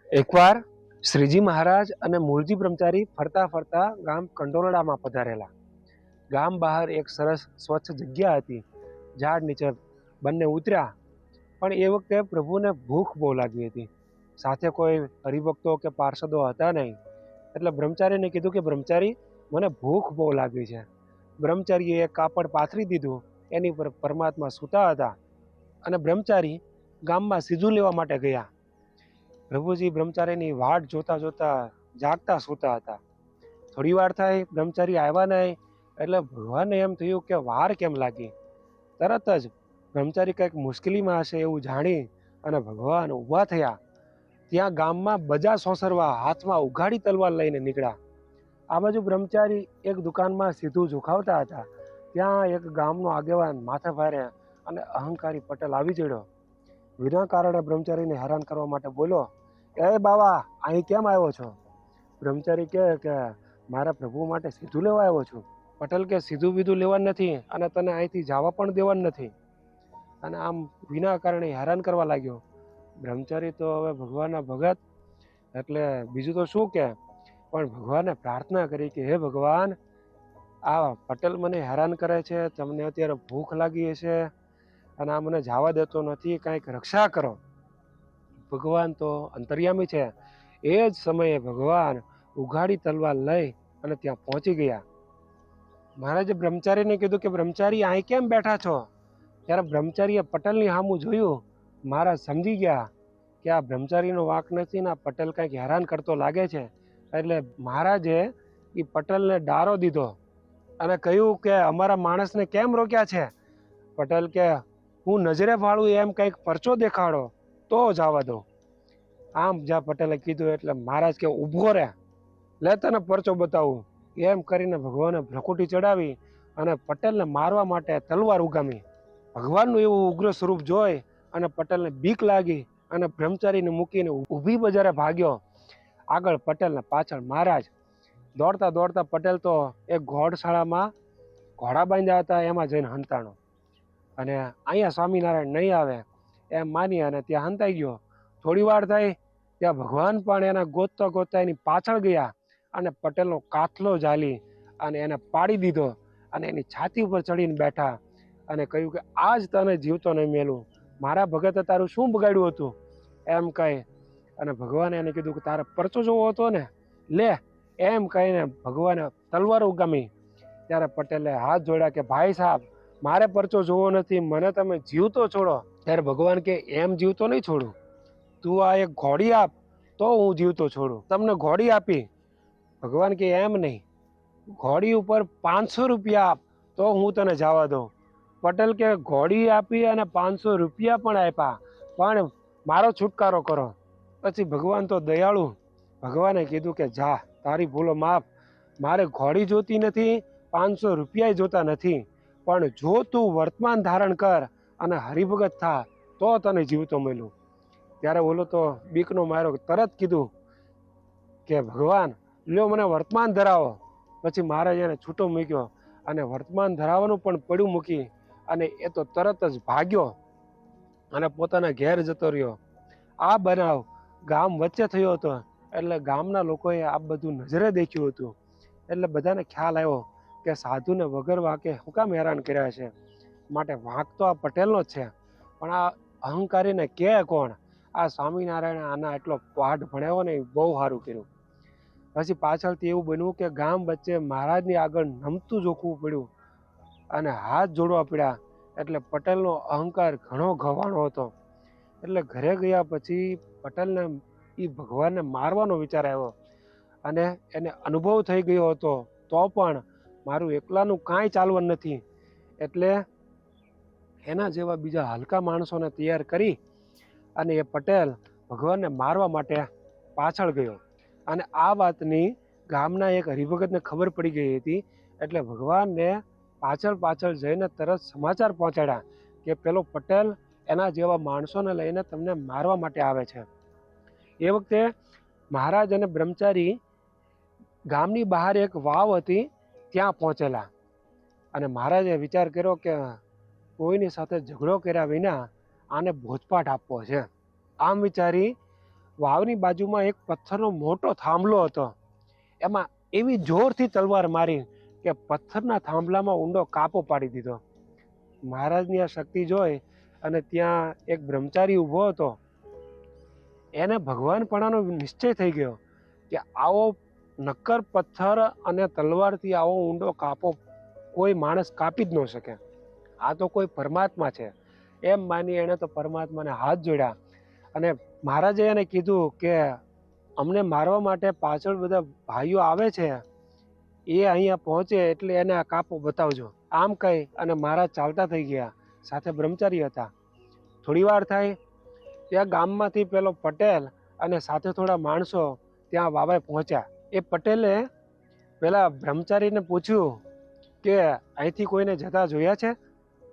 એકવાર શ્રીજી મહારાજ અને મૂળજી બ્રહ્મચારી ફરતા ફરતા ગામ કંડોરડામાં પધારેલા. ગામ બહાર એક સરસ સ્વચ્છ જગ્યા હતી. ઝાડ નીચે બંને ઉતર્યા, પણ એ વખતે પ્રભુને ભૂખ બહુ લાગી હતી. સાથે કોઈ હરિભક્તો કે પાર્ષદો હતા નહીં. એટલે બ્રહ્મચારીને કીધું કે બ્રહ્મચારી, મને ભૂખ બહુ લાગી છે. બ્રહ્મચારીએ એક કાપડ પાથરી દીધું, એની પર પરમાત્મા સૂતા હતા અને બ્રહ્મચારી ગામમાં સીધું લેવા માટે ગયા. પ્રભુજી બ્રહ્મચારીની વાટ જોતા જોતા જાગતા સૂતા હતા. થોડી વાર થઈ, બ્રહ્મચારી આવ્યા નહીં. એટલે ભગવાનને એમ થયું કે વાર કેમ લાગી. તરત જ બ્રહ્મચારી કંઈક મુશ્કેલીમાં હશે એવું જાણી અને ભગવાન ઊભા થયા. ત્યાં ગામમાં બજા સોંસરવા હાથમાં ઉઘાડી તલવાર લઈને નીકળ્યા. આ બાજુ બ્રહ્મચારી એક દુકાનમાં સીધું ઝુકાવતા હતા. ત્યાં એક ગામનો આગેવાન માથે ભારે અને અહંકારી પટેલ આવી ચડ્યો. વિના કારણે બ્રહ્મચારીને હેરાન કરવા માટે બોલ્યો, એ બાવા, અહીં કેમ આવ્યો છો? બ્રહ્મચારી કહે કે મારા પ્રભુ માટે સીધું લેવા આવ્યો છું. પટેલ કે સીધું બીધું લેવાનું નથી અને તને અહીંથી જવા પણ દેવાનું નથી. અને આમ વિના કારણે હેરાન કરવા લાગ્યો. બ્રહ્મચારી તો હવે ભગવાનના ભગત, એટલે બીજું તો શું કે, પણ ભગવાનને પ્રાર્થના કરી કે હે ભગવાન, આ પટેલ મને હેરાન કરે છે, તમને અત્યારે ભૂખ લાગી હશે અને આ મને જવા દેતો નથી, કાંઈક રક્ષા કરો. ભગવાન તો અંતર્યામી છે. એ જ સમયે ભગવાન ઉઘાડી તલવાર લઈ અને ત્યાં પહોંચી ગયા. મહારાજે બ્રહ્મચારીને કીધું કે બ્રહ્મચારી, અહીં કેમ બેઠા છો? ત્યારે બ્રહ્મચારીએ પટેલની સામું જોયું. મહારાજ સમજી ગયા કે આ બ્રહ્મચારીનો વાંક નથી ને આ પટેલ કંઈક હેરાન કરતો લાગે છે. એટલે મહારાજે એ પટેલને ડારો દીધો અને કહ્યું કે અમારા માણસને કેમ રોક્યા છે? પટેલ કે હું નજરે ભાળું એમ કંઈક પરચો દેખાડો તો જવા દો. આમ જ્યાં પટેલે કીધું એટલે મહારાજ કે ઊભો રહે, લે તને પરચો બતાવું. એમ કરીને ભગવાને ભ્રકુટી ચડાવી અને પટેલને મારવા માટે તલવાર ઉગામી. ભગવાનનું એવું ઉગ્ર સ્વરૂપ જોઈ અને પટેલને બીક લાગી અને બ્રહ્મચારીને મૂકીને ઊભી બજારે ભાગ્યો. આગળ પટેલ ને પાછળ મહારાજ. દોડતા દોડતા પટેલ તો એક ઘોડશાળામાં ઘોડા બાંધ્યા હતા એમાં જઈને હંતાણો અને અહીંયા સ્વામિનારાયણ નહીં આવે એમ માની અને ત્યાં હંતાઈ ગયો. થોડી વાર થઈ, ત્યાં ભગવાન પણ એના ગોતતા ગોતતા એની પાછળ ગયા અને પટેલનો કાથલો ઝાલી અને એને પાડી દીધો અને એની છાતી ઉપર ચડીને બેઠા અને કહ્યું કે આજ તને જીવતો નહીં મેલું. મારા ભગતે તારું શું બગાડ્યું હતું? એમ કહી અને ભગવાને એને કીધું કે તારે પરચો જોવો હતો ને, લે. એમ કહીને ભગવાને તલવાર ઉગામી. ત્યારે પટેલે હાથ જોડ્યા કે ભાઈ સાહેબ, મારે પરચો જોવો નથી, મને તમે જીવતો છોડો. ત્યારે ભગવાન કે એમ જીવતો નહીં છોડું, તું આ એક ઘોડી આપ તો હું જીવતો છોડું. તમને ઘોડી આપી. ભગવાન કે એમ નહીં, ઘોડી ઉપર 500 રૂપિયા આપ તો હું તને જવા દઉં. પટેલ કે ઘોડી આપી અને 500 રૂપિયા પણ આપ્યા, પણ મારો છુટકારો કરો. પછી ભગવાન તો દયાળુ. ભગવાને કીધું કે જા, તારી ભૂલો માફ. મારે ઘોડી જોતી નથી, 500 રૂપિયા જોતા નથી, પણ જો તું વર્તમાન ધારણ કર અને હરિભગત થા તો તને જીવતો મળ્યું. ત્યારે ઓલો તો બીકનો માર્યો તરત કીધું કે ભગવાન લ્યો મને વર્તમાન ધરાવો. પછી મહારાજ એને છૂટો મૂક્યો અને વર્તમાન ધરાવવાનું પણ પડ્યું મૂકી અને એ તો તરત જ ભાગ્યો અને પોતાના ઘેર જતો રહ્યો. આ બનાવ ગામ વચ્ચે થયો હતો એટલે ગામના લોકોએ આ બધું નજરે દેખ્યું હતું. એટલે બધાને ખ્યાલ આવ્યો કે સાધુને વગર વાંકે શું કામ હેરાન કર્યા છે, માટે વાંક તો આ પટેલનો જ છે. પણ આ અહંકારીને કે કોણ? આ સ્વામિનારાયણ આના એટલો પાઠ ભણાવ્યો ને, બહુ સારું કર્યું. પછી પાછળથી એવું બન્યું કે ગામ વચ્ચે મહારાજની આગળ નમતું જોખવું પડ્યું અને હાથ જોડવા પડ્યા. એટલે પટેલનો અહંકાર ઘણો ઘવાણો હતો. એટલે ઘરે ગયા પછી પટેલને એ ભગવાનને મારવાનો વિચાર આવ્યો અને એને અનુભવ થઈ ગયો હતો તો પણ મારું એકલાનું કાંઈ ચાલવાનું નથી. એટલે એના જેવા બીજા હલકા માણસોને તૈયાર કરી અને એ પટેલ ભગવાનને મારવા માટે પાછળ ગયો. અને આ વાતની ગામના એક હરિભગતને ખબર પડી ગઈ હતી. એટલે ભગવાનને પાછળ પાછળ જઈને તરત સમાચાર પહોંચાડ્યા કે પેલો પટેલ એના જેવા માણસોને લઈને તમને મારવા માટે આવે છે. એ વખતે મહારાજ અને બ્રહ્મચારી ગામની બહાર એક વાવ હતી ત્યાં પહોંચેલા અને મહારાજે વિચાર કર્યો કે કોઈની સાથે ઝઘડો કર્યા વિના આને ભોજપાઠ આપવો છે. આમ વિચારી વાવની બાજુમાં એક પથ્થરનો મોટો થાંભલો હતો. એમાં એવી જોરથી તલવાર મારી કે પથ્થરના થાંભલામાં ઊંડો કાપો પાડી દીધો. મહારાજની આ શક્તિ જોઈ અને ત્યાં એક બ્રહ્મચારી ઊભો હતો. એને ભગવાનપણાનો નિશ્ચય થઈ ગયો કે આવો નક્કર પથ્થર અને તલવારથી આવો ઊંડો કાપો કોઈ માણસ કાપી જ ન શકે. આ તો કોઈ પરમાત્મા છે એમ માની એણે તો પરમાત્માને હાથ જોડ્યા અને મહારાજે એને કીધું કે અમને મારવા માટે પાછળ બધા ભાઈઓ આવે છે, એ અહીંયા પહોંચે એટલે એને આ કાપો બતાવજો. આમ કહી અને મહારાજ ચાલતા થઈ ગયા. સાથે બ્રહ્મચારી હતા. થોડી વાર થાય ત્યાં ગામમાંથી પેલો પટેલ અને સાથે થોડા માણસો ત્યાં વાવે પહોંચ્યા. એ પટેલે પેલા બ્રહ્મચારીને પૂછ્યું કે અહીંથી કોઈને જતા જોયા છે?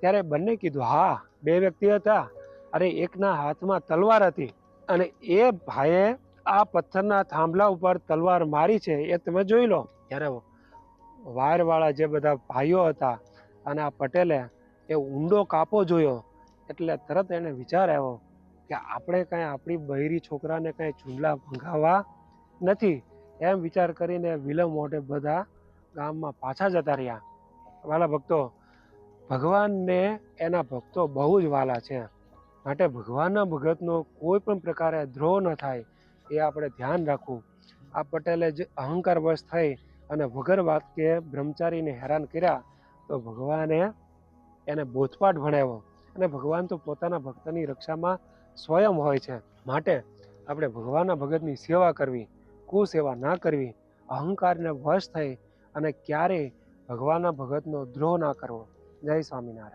ત્યારે બંને કીધું હા, 2 વ્યક્તિ હતા. અરે એકના હાથમાં તલવાર હતી અને એ ભાઈએ આ પથ્થરના થાંભલા ઉપર તલવાર મારી છે, એ તમે જોઈ લો. ત્યારે વાયરવાળા જે બધા ભાઈઓ હતા અને આ પટેલે એ ઊંડો કાપો જોયો એટલે તરત એને વિચાર આવ્યો કે આપણે કાંઈ આપણી બૈરી છોકરાને કાંઈ ચૂંડલા ભંગાવવા નથી. એમ વિચાર કરીને વિલમ મોઢે બધા ગામમાં પાછા જતા રહ્યા. વાલા ભક્તો, ભગવાનને એના ભક્તો બહુ જ વાલા છે, માટે ભગવાનના ભગતનો કોઈ પણ પ્રકારે દ્રોહ ન થાય એ આપણે ધ્યાન રાખવું. આ પટેલે જે અહંકાર વશ થઈ અને વગર વાક્યે બ્રહ્મચારીને હેરાન કર્યા તો ભગવાને એને બોધપાઠ ભણાવ્યો. અને ભગવાન તો પોતાના ભક્તની રક્ષામાં સ્વયં હોય છે. માટે આપણે ભગવાનના ભગતની સેવા કરવી, કુસેવા ના કરવી, અહંકારને વશ થઈ અને ક્યારેય ભગવાનના ભગતનો દ્રોહ ના કરવો. જય સ્વામિનારાયણ.